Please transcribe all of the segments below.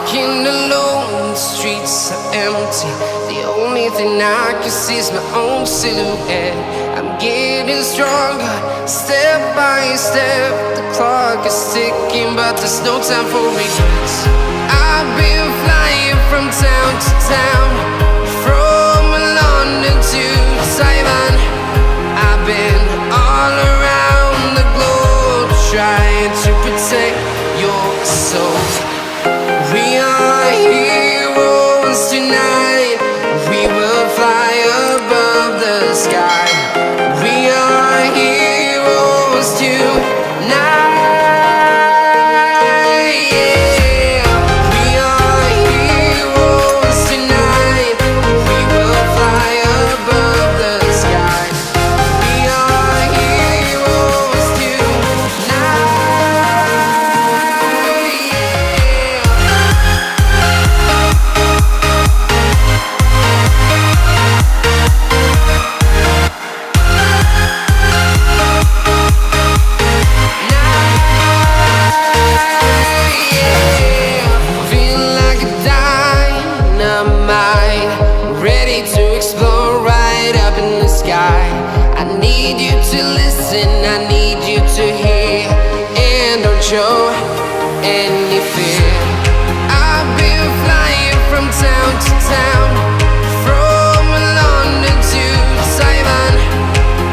walking alone, the streets are empty. The only thing I can see is my own silhouette. I'm getting stronger, step by step. The clock is ticking, but there's no time for regrets. I've been flying from town to town, from London to Taiwan. I've been all around the globe, trying to protect your soul. We are heroes tonight. We will fly above the sky. We are heroes tonight. Yeah. We are heroes tonight. We will fly above the sky. We are heroes tonight. Ready to explore right up in the sky. I need you to listen, I need you to hear, and don't show any fear. I've been flying from town to town, from London to Taiwan.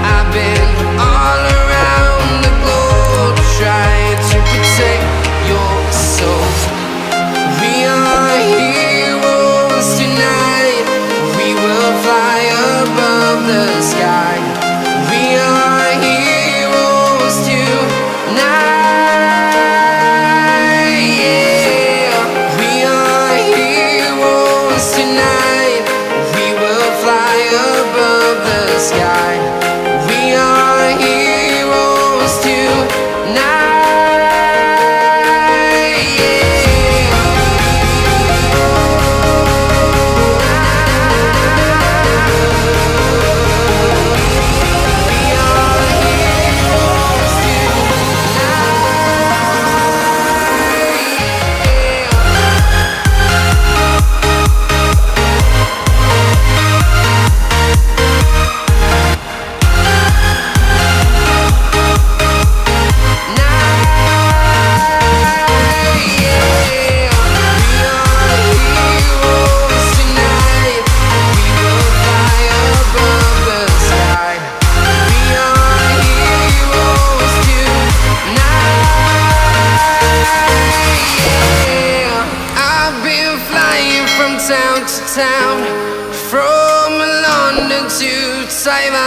I've been all around the globe, trying to protect your soul. We are heroes tonight. We will fly above the sky. We are heroes tonight. Yeah. We are heroes tonight. We will fly above the sky. We are heroes tonight. Town to town, from London to Taiwan.